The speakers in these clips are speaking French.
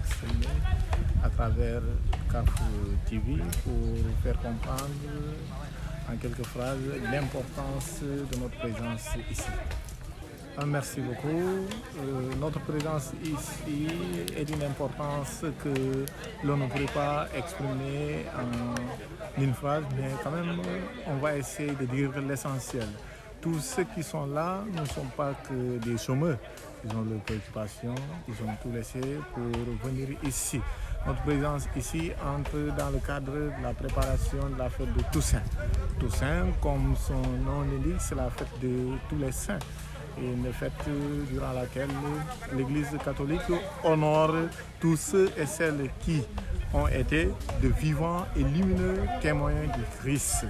exprimer à travers CAF TV pour faire comprendre en quelques phrases l'importance de notre présence ici. Merci beaucoup. Notre présence ici est d'une importance que l'on ne pourrait pas exprimer en une phrase, mais quand même, on va essayer de dire l'essentiel. Tous ceux qui sont là ne sont pas que des chômeurs. Ils ont leurs préoccupations, ils ont tout laissé pour venir ici. Notre présence ici entre dans le cadre de la préparation de la fête de Toussaint. Toussaint, comme son nom l'indique, c'est la fête de tous les saints. Et une fête durant laquelle l'Église catholique honore tous ceux et celles qui ont été de vivants et lumineux témoins du Christ.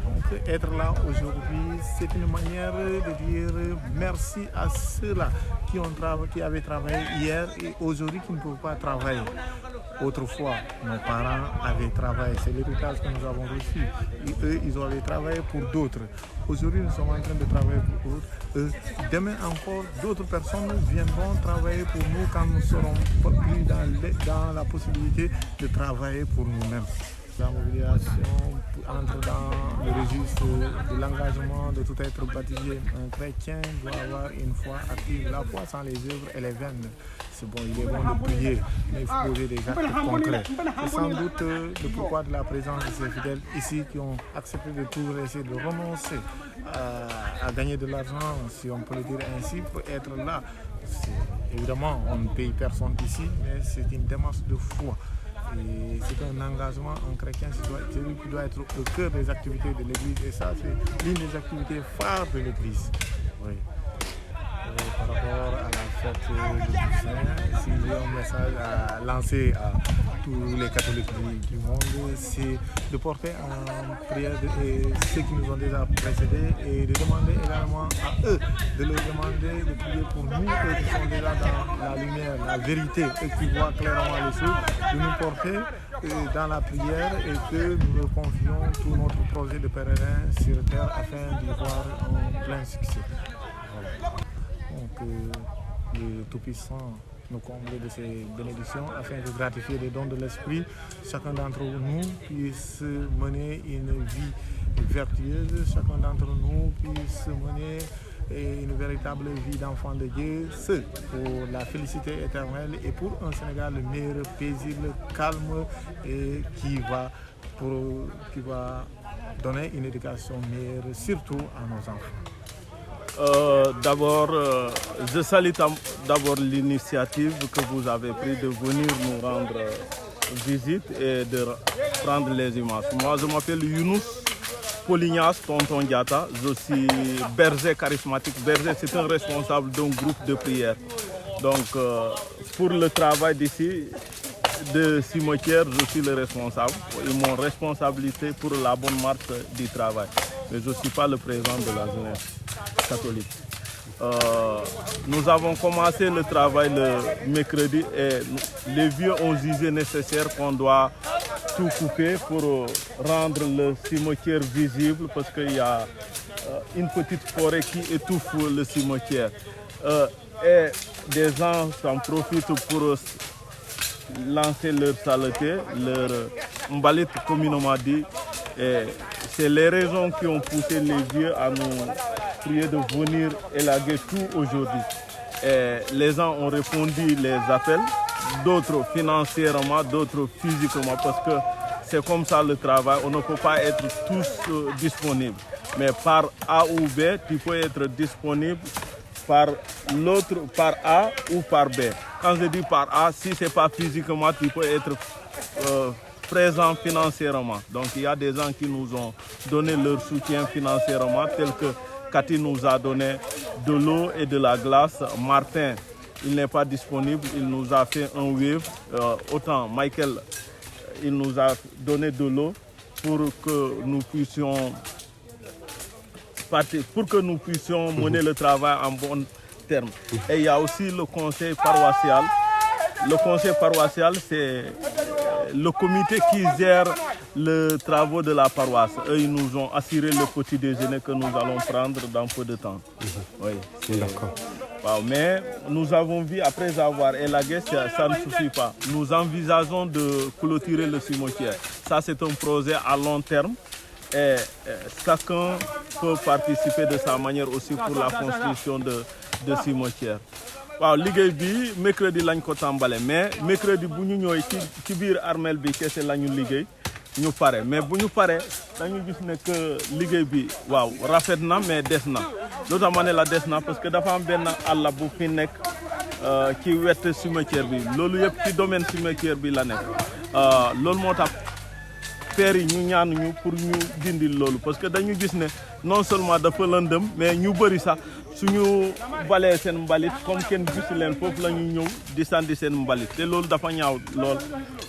Donc être là aujourd'hui, c'est une manière de dire merci à ceux-là qui avaient travaillé hier et aujourd'hui qui ne peuvent pas travailler. Autrefois, nos parents avaient travaillé, c'est l'héritage que nous avons reçu. Et eux, ils avaient travaillé pour d'autres. Aujourd'hui, nous sommes en train de travailler pour d'autres. Demain encore, d'autres personnes viendront travailler pour nous quand nous serons plus dans la possibilité de travailler pour nous-mêmes. La mobilisation entre dans le registre de l'engagement de tout être baptisé. Un chrétien doit avoir une foi active. La foi sans les œuvres, elle est vaine. C'est bon, il est bon de prier, mais il faut poser des actes concrets. C'est sans doute le pourquoi de la présence de ces fidèles ici qui ont accepté de tout laisser, de renoncer à gagner de l'argent, si on peut le dire ainsi, pour être là. Évidemment, on ne paye personne ici, mais c'est une démarche de foi. Et c'est un engagement en chrétien, c'est lui qui doit être au cœur des activités de l'Église. Et ça, c'est l'une des activités phares de l'Église. Oui. Par rapport à la fête de Toussaint, si j'ai un message à lancer à tous les catholiques du monde, c'est de porter en prière ceux qui nous ont déjà précédés et de demander également à eux, de leur demander de prier pour nous, eux qui sont déjà dans la lumière, la vérité, eux qui voient clairement les choses, de nous porter dans la prière et que nous leur confions tout notre projet de pèlerin sur terre afin d'y voir un plein succès. Voilà. Donc, le Tout-Puissant nous comble de ses bénédictions afin de gratifier les dons de l'Esprit. Chacun d'entre nous puisse mener une vie vertueuse, chacun d'entre nous puisse mener une véritable vie d'enfant de Dieu, ce pour la félicité éternelle et pour un Sénégal meilleur, paisible, calme et qui va donner une éducation meilleure, surtout à nos enfants. D'abord, je salue d'abord l'initiative que vous avez prise de venir nous rendre visite et de prendre les images. Moi, je m'appelle Younous Polignas Tonton Diatta. Je suis berger charismatique. Berger, c'est un responsable d'un groupe de prière. Donc, pour le travail d'ici, de cimetière, je suis le responsable. Ils m'ont responsabilité pour la bonne marche du travail. Mais je ne suis pas le président de la jeunesse catholique. Nous avons commencé le travail le mercredi et les vieux ont jugé nécessaire qu'on doit tout couper pour rendre le cimetière visible parce qu'il y a une petite forêt qui étouffe le cimetière. Et des gens s'en profitent pour lancer leur saleté, leur mbalit communément dit. C'est les raisons qui ont poussé les vieux à nous prier de venir élaguer tout aujourd'hui. Les gens ont répondu les appels, d'autres financièrement, d'autres physiquement, parce que c'est comme ça le travail. On ne peut pas être tous disponibles. Mais par A ou B, tu peux être disponible par l'autre, par A ou par B. Quand je dis par A, si ce n'est pas physiquement, tu peux être présent financièrement. Donc il y a des gens qui nous ont donné leur soutien financièrement, tel que Cathy nous a donné de l'eau et de la glace. Martin, il n'est pas disponible, il nous a fait un wave. Autant Michael, il nous a donné de l'eau pour que nous puissions mener le travail en bon terme. Et il y a aussi le conseil paroissial. Le conseil paroissial, c'est le comité qui gère les travaux de la paroisse. Eux, ils nous ont assuré le petit déjeuner que nous allons prendre dans peu de temps. Oui, d'accord. Mais nous avons vu, après avoir élagué, ça ne suffit pas. Nous envisageons de clôturer le cimetière. Ça, c'est un projet à long terme. Et chacun peut participer de sa manière aussi pour la construction de cimetière. Waaw liggéey bi mercredi lañ ko tàmbale mais mercredi bu ñu ñëwee ci biir armeel bi kese la ñu liggéey ñu pare mais bu ñu paree dañu gis ne que liggéey bi waaw rafet na mais des na lu tax ma ne la des na parce que dafa am benn àll bu fi nekk ci wet cimetière bi loolu yëpp ci domaine cimetière bi la nekk loolu moo tax faire yi ñu ñaan ñu pour ñu dindi loolu parce que dañu gis ne non seulement dafa lëndëm mais ñu bëri sax suñu balee seen mbalit comme kenn gisu leen foofu la ñuy ñëw di sandi seen mbalit te loolu dafa ñaaw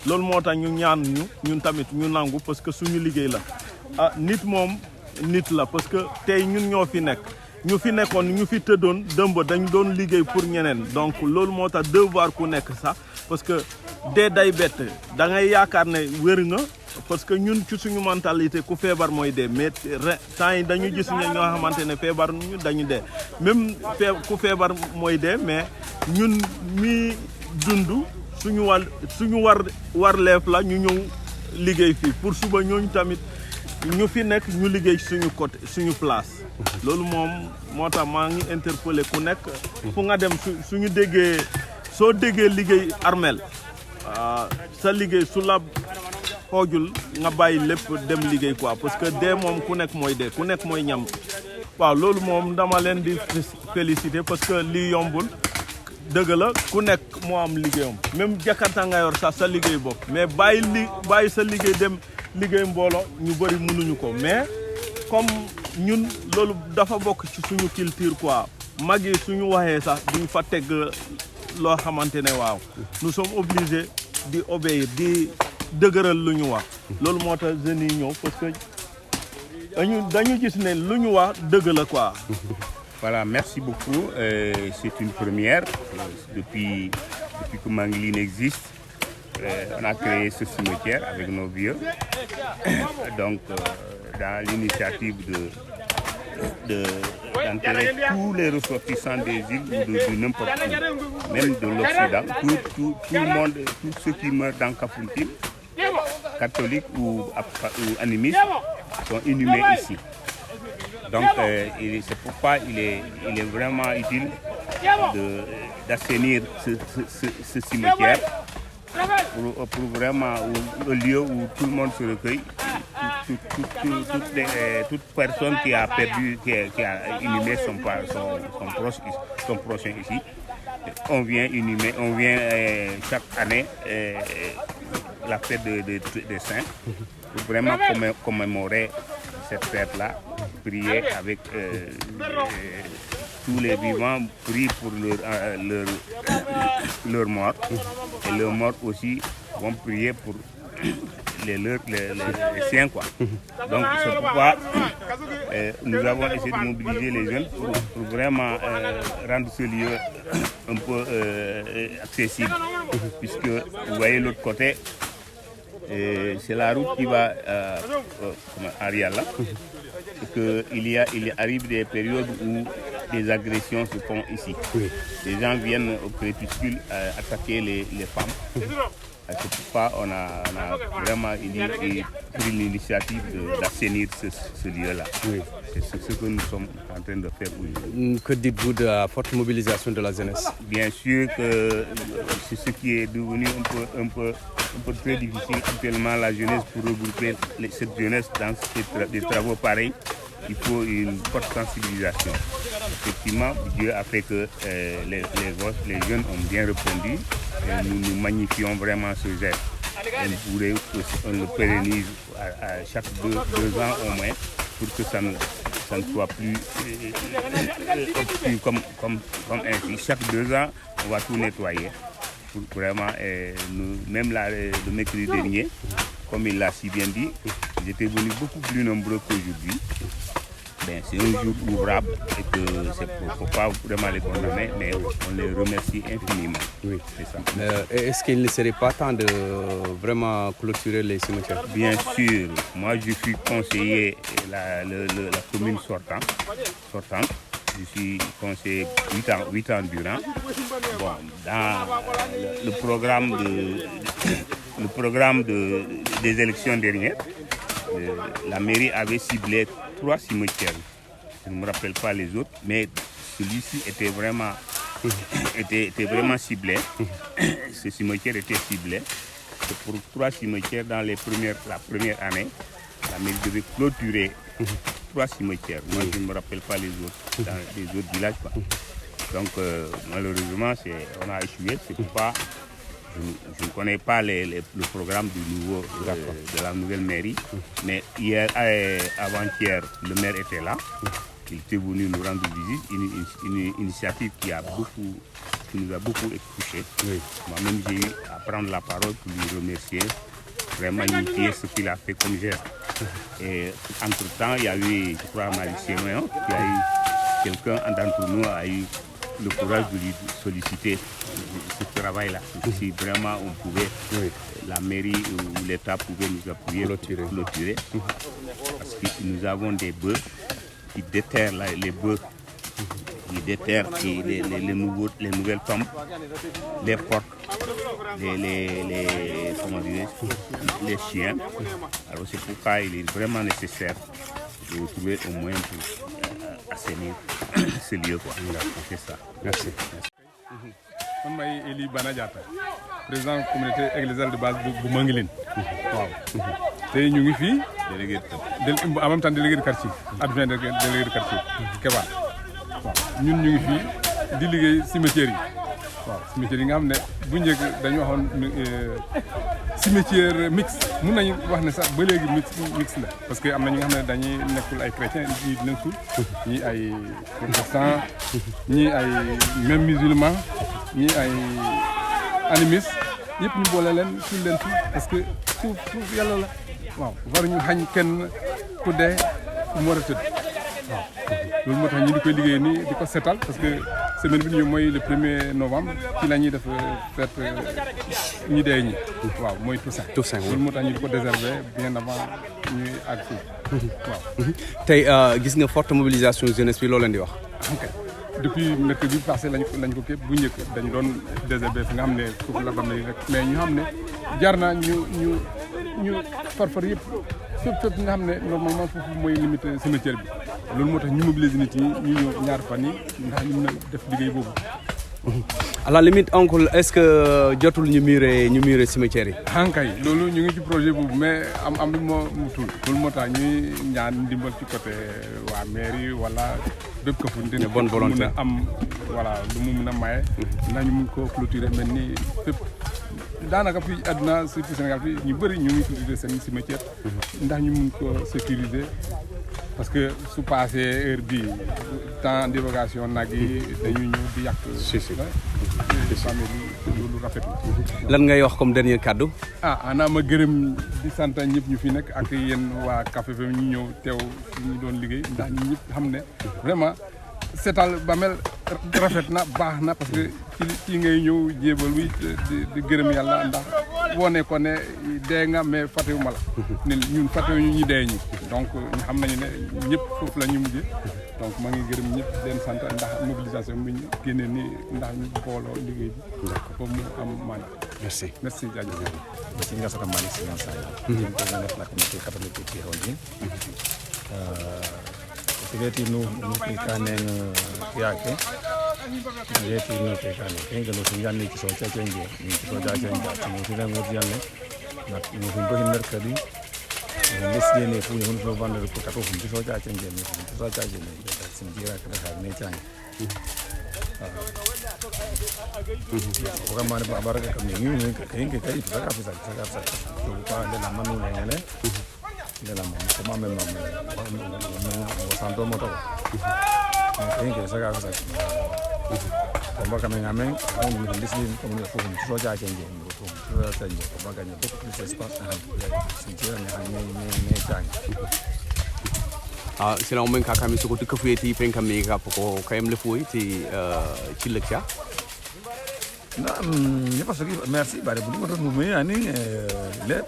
loolu moo tax ñu ñaan ñun tamit ñu nangu parce que suñu liggéey la nit moom nit la parce que tey ñun ñoo fi nekk ñu fi nekkoon ñu fi tëddoon dëmb dañ doon liggéey pour ñeneen donc loolu moo tax devoir ku nekk sax parce que dee day bett da ngay yaakaar ne wér nga parce que ñun ci suñu mentalité ku feebar mooy dee mais temps yi dañu gis ne ñoo xamante ne feebar ñu dañu dee même ku feebar mooy dee mais ñun mi dund suñu warleef la ñu ñëw liggéey fii pour suba ñooñu tamit ñu fi nekk ñu liggéey suñu côté suñu place loolu moom moo tax maa ngi interpellé ku nekk fu nga dem suñu déggee soo déggee liggéey armeel sa liggéey su la xoojul nga bàyyi lépp dem liggéey quoi parce que dee moom ku nekk mooy dee ku nekk mooy ñam waaw loolu moom dama leen di féliciter parce que lii yombul dëgg la ku nekk moo am liggéeyam même jakarta nga yor sax sa liggéey bopp mais bàyyi sa liggéey dem liggéey mbooloo ñu bëri mënuñu ko mais comme ñun loolu dafa bokk ci suñu culture quoi mag yi suñu waxee sax duñ fa teg loo xamante ne waaw nous sommes obligés di obéir di dëgëral lu ñu wax loolu moo tax jeunes yi ñëw parce que dañu gis ne lu ñu wax dëgg la quoi. Voilà, merci beaucoup. C'est une première. Depuis que Manguiline existe, on a créé ce cimetière avec nos vieux. Donc, dans l'initiative d'enterrer tous les ressortissants des îles ou de n'importe où, même de l'Occident, tout le monde, tous ceux qui meurent dans Kafountine, catholiques ou animistes, sont inhumés ici. Donc c'est pourquoi il est vraiment utile d'assainir ce cimetière pour vraiment le lieu où tout le monde se recueille, toute personne qui a perdu, qui a inhumé son prochain ici. On vient inhumer, chaque année la fête des saints pour vraiment commémorer cette fête-là, prier avec tous les vivants, prier pour leur mort. Et leurs morts aussi vont prier pour les siens, quoi. Donc c'est pourquoi nous avons essayé de mobiliser les jeunes pour vraiment rendre ce lieu un peu accessible. Puisque vous voyez l'autre côté, c'est la route qui va à Riala. Il arrive des périodes où des agressions se font ici. Oui. Les gens viennent au crépuscule attaquer les femmes. C'est pourquoi on a vraiment pris l'initiative d'assainir ce lieu-là. Oui. C'est ce que nous sommes en train de faire aujourd'hui. Que dites-vous de la forte mobilisation de la jeunesse? Bien sûr que c'est ce qui est devenu un peu très difficile actuellement, la jeunesse, pour regrouper cette jeunesse dans des travaux pareils. Il faut une forte sensibilisation. Effectivement, Dieu a fait que les jeunes ont bien répondu. Et nous magnifions vraiment ce geste. On le pérennise à chaque deux ans au moins pour que ça ne soit plus comme ainsi. Chaque 2 ans, on va tout nettoyer. Pour vraiment, même le mercredi dernier, comme il l'a si bien dit, ils étaient venus beaucoup plus nombreux qu'aujourd'hui. C'est un jour ouvrable et que c'est pour pas vraiment les condamner, mais on les remercie infiniment. Oui, c'est ça. Est-ce qu'il ne serait pas temps de vraiment clôturer les cimetières? Bien sûr. Moi, je suis conseiller la commune sortante. Je suis conseiller 8 ans durant. Bon, dans le programme des élections dernières, la mairie avait ciblé 3 cimetières. Je ne me rappelle pas les autres, mais celui-ci était vraiment ciblé. Ce cimetière était ciblé. C'est pour 3 cimetières dans la première année. La mairie devait clôturer 3 cimetières. Moi, je ne me rappelle pas les autres, dans les autres villages. Quoi. Donc, malheureusement, on a échoué. C'est pourquoi je ne connais pas le programme de la nouvelle mairie. Mais hier, avant-hier, le maire était là. Il était venu nous rendre visite. Une initiative qui nous a beaucoup touchés. Oui. Moi-même, j'ai eu à prendre la parole pour lui remercier. Vraiment initier ce qu'il a fait comme geste. Et entre-temps, il y a eu, je crois, Marie Chéméon, qui a eu quelqu'un d'entre nous a eu le courage de lui solliciter ce travail-là. Si vraiment on pouvait, la mairie ou l'État pouvait nous appuyer clôturer. Parce que nous avons des bœufs qui déterrent les bœufs, qui déterrent les nouvelles tombes, les portes, les chiens. Alors c'est pourquoi il est vraiment nécessaire de trouver au moyen pour assainir ce lieu. C'est ça. Merci. Je suis Eli Banadiata, président de la communauté ecclésiale de base de Manguilène. Nous sommes ici, en même temps délégué de quartier, adjoint délégué de quartier, Keba. Nous sommes ici, délégué cimetière. Cimetière yi nga xam ne bu njëkk dañu waxoon cimetière mixte mun nañu wax ne sax ba léegi mixte la parce que am na ñi nga xam ne dañuy nekkul ay chrétiens ñii dinañ suul ñii ay protestants ñii ay même musulmans ñii ay animistes yëpp ñu boole leen suul leen fii parce que suuf yàlla la waaw waruñu xañ kenn ku dee mu war a tëdd waaw loolu moo tax ñu di koy liggéey nii di ko setal parce que semaine bi ñu mooy le 1er novembre ci la ñuy def fête ñi dee ñi waaw mooy Toussaint loolu moo tax ñu di ko déserver bien avant ñuy àgg fii waaw. tey gis nga forte mobilisation jeunesse bi loo leen di wax. ok depuis mercredi passé lañ ko képp bu njëkk dañu doon déserver fi nga xam ne foofu la bam rek mais ñu xam ne jar na ñu farfar yëpp fépp nga xam ne normalement foofu mooy limite cimetière bi loolu moo tax ñu mobiliser nit ñi ñu ñëw ñaar fan yi ndax ñu mën a def liggéey boobu. à la limite oncle est-ce que jotul ñu murer cimetière yi. kay loolu ñu ngi ci projet boobu mais am bi moo mutul loolu moo tax ñuy ñaan ndimbal ci côté waa mairie wala bépp ko fu dina bonne volonté mën a am voilà lu mu mën a maye ndax ñu mun koo clôturer mel ni fépp daanaka fii àdduna surtout Sénégal fii ñu bëri ñu ngi clôturer seen cimetière ndax ñu mun ko sécuriser parce que su passé heure bi temps d'évacuation nag yi dañuy ñëw di yàq famille loolu rafet na. lan ngay wax comme dernier cadeau. ana ma gërëm di sant ñëpp ñu fi nekk ak yéen waa Café FM ñu ñëw teew ñu doon liggéey ndax ñu ñëpp xam ne vraiment seetal bamel rafet na baax na parce que ci ngay ñëw jébal wi di gërëm yàlla ndax wone ko ne dee nga mais fàttewuma la ne ñun fàttewuñu ñu dee ñi donc ñu xam nañu ne ñëpp foofu la ñu mujjee donc maa ngi gërëm ñëpp leen sant ndax mobilisation bi ñu génnee ni ndax ñu booloo liggéey bi foofu mu am maanaam. merci jaajëf. Merci Ngasaka Malick Sinan Saya. Je suis président de la communauté catholique de Tironji. Peut-être nous kaneng yake. Peut-être nous kaneng. Kenga nous sinyan ni kiso cha chenje. Ni kiso cha chenje. Nous sinyan ngoti yanne. Nous sinbo hin mercredi. Nous laissons les fouilles. Nous faisons vendre le potato. Nous kiso cha chenje. Nous kiso cha chenje. Sinjira kada ne chang. Bukan mana barang kami ini kita itu saya bisa lupa dalam menu yang lain dalam semua memang santo motor ini saya bisa kalau kami ngamen kami di sini kami pun sudah janji sudah janji makanya itu bisa sepas sejauh ini janji sila umen kakami suko tukafueti pen kami ka poko kayam le fuiti chilekya Non, parce que merci, bah, pour nous nous ani let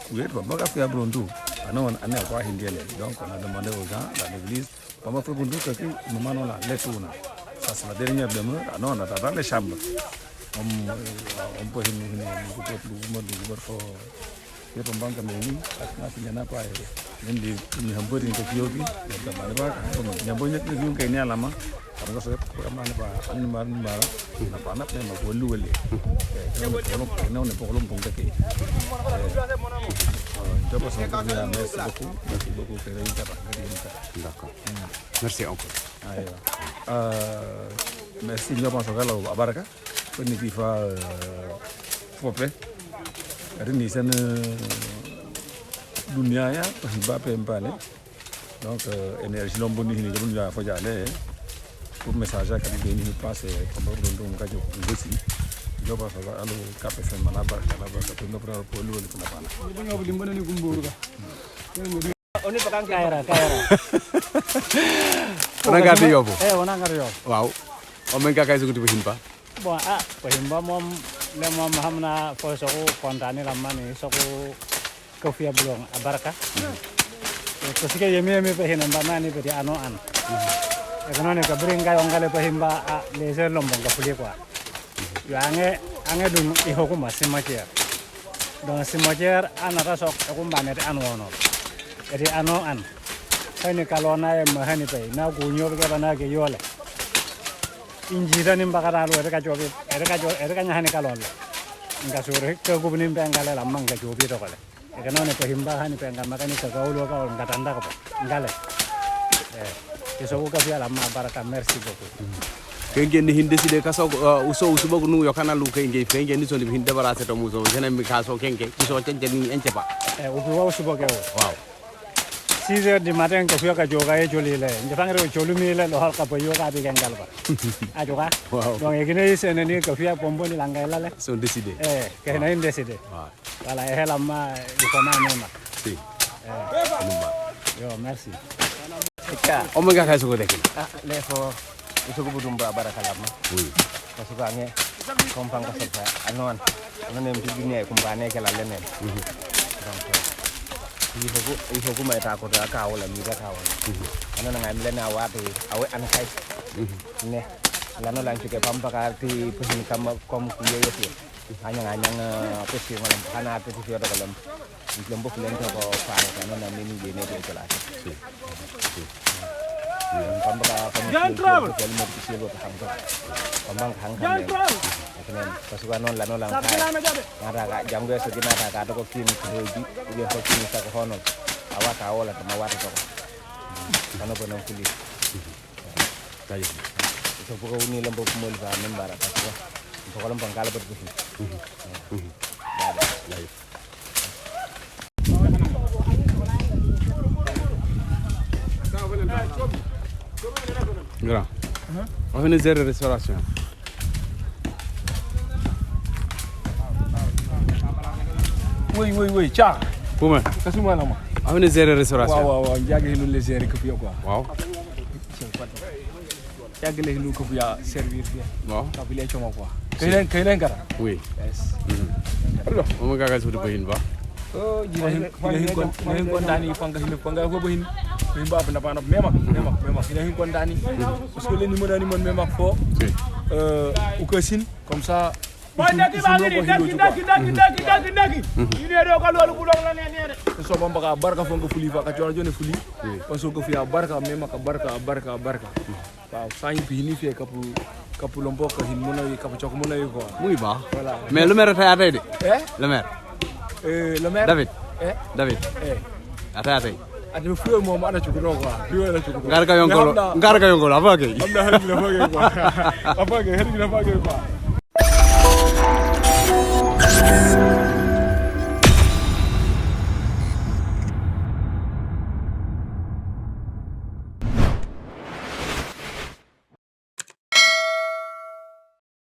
courir pour pas faire brondu. Non, on a quoi hindi donc on a demandé aux gens dans l'église, on va faire brondu que moment on la laisse on. Ça c'est la dernière demeure. Non, on a dans les chambres. On peut nous faut ya pembangkang ini nasi jana apa ya ini di hampir di Tokyo di mana pak nyambonya ke yung kayaknya lama karena saya kemana pak anu baru apa anak memang bolu beli kalau pokok pungke coba saya merci beaucoup kira ini apa D'accord. Merci encore. Ayo. Merci nyoba sokalo abaraka penikifa fope ini sana dunia ya pahibah pempane donc énergie lomboni ni ko dunia fo jale pour message ka di ni passer ko do ka jo ngosi joba fa alu kape fe mana barka to no pro polu wala ko napana ni ngo limbana ni gumburu ka oni pakang kaira Onangati yobo. Onangati yobo. Wow. Omenga kai suku himba. Bon himba mom le mom hamna fo soko kontane lamani soko kofia blong abaraka. To sike yemi pe hinamba nani pe ano an. Ekonone ka bringa ongale pe himba le se lombong ka puli kwa. Yo ange dum iho ko masimacher. Don simacher anara sok ko mbane an wono. Eri ano an. Hani kalona e mahani pe na gunyo ke bana ke yole. Injira nim bakara lo ere ka nyahani kalon. Nga sore ke gubnim bengale lamang ka jobi to kale. E kanone pe himba hani pe ngama kani ka gaulo ka ngatanda ko ngale. Eso ko ka via lamma baraka merci beaucoup. Kenge ni hinde side kaso uso bogu nu yokana lu kenge kenge ni so ni hinde barase to muso jena mi kaso kenge kiso kenge ni enchepa. Ubi wa usubo ke wow. 6 heures du matin ka suka joga e joli le njafangre jolumi le lo halka po yoga bi gengal ba ajoga donc egine sene ni ka fia pombo ni langa la le sont décidés que na décidé voilà e hela ma di ko ma nema si yo merci o mo ga kay so ko dekin le fo usugo budumba barakalama oui parce que ange kompang ka sa anon anon em dunia kumbane ke la lenen donc ifoku mai ta ko ta ka wala mi ta ka wala ana nga mi lena wa to awe an kai ne lano lan ke pampa ka ti pun kam kom ku ye ye anya pesi malam kana te ti yo to kalam lombo kulen to ko fa ka no na mi ni ne to kala pampa ka pampa ko mo ti se go ta pampa pambang hang kan kenen pasukan non lano lang kai ngara ka jam ge sedina ka to ko kin ko di dia ko kin sa ko hono awa ka wala ta mawata to kano ko non kuli tayi so ko ni lambo ko mo ba men bara ka ko ko lam bangala ba ko Grand. On fait une zéro restauration. Oui, ciao. Comment? Kasuma lama. On fait une zéro restauration. Waaw, jage lu le gérer ko fi quoi. Waaw. Jage le lu ko fi servir fi. Waaw. Ka bi le choma quoi. Kay len kara. Oui. Yes. O mo ga kay so ko hin ba. Oh, jina hin kon dani fanga ko bo hin. Hin ba na bana memak. Jina hin kon dani. Parce que le ni mo dani mon memak fo. Ou que sin comme ça. Daki ine do ka lolu budong la ne so bamba ka barka fongo fuli fa ka jona jone fuli parce que fi barka mema ka barka waaw sañ fi ni fi kapu lombo ka hin mona yi kapu chok mona yi ko Muy ba. voilà Mais le maire ta atay de. Le maire. Le maire David. David. Atay. ade fuyo mom ada chukudo quoi fuyo la chukudo ngar ka yongolo afake. amna hal la fage quoi afake hal la fage quoi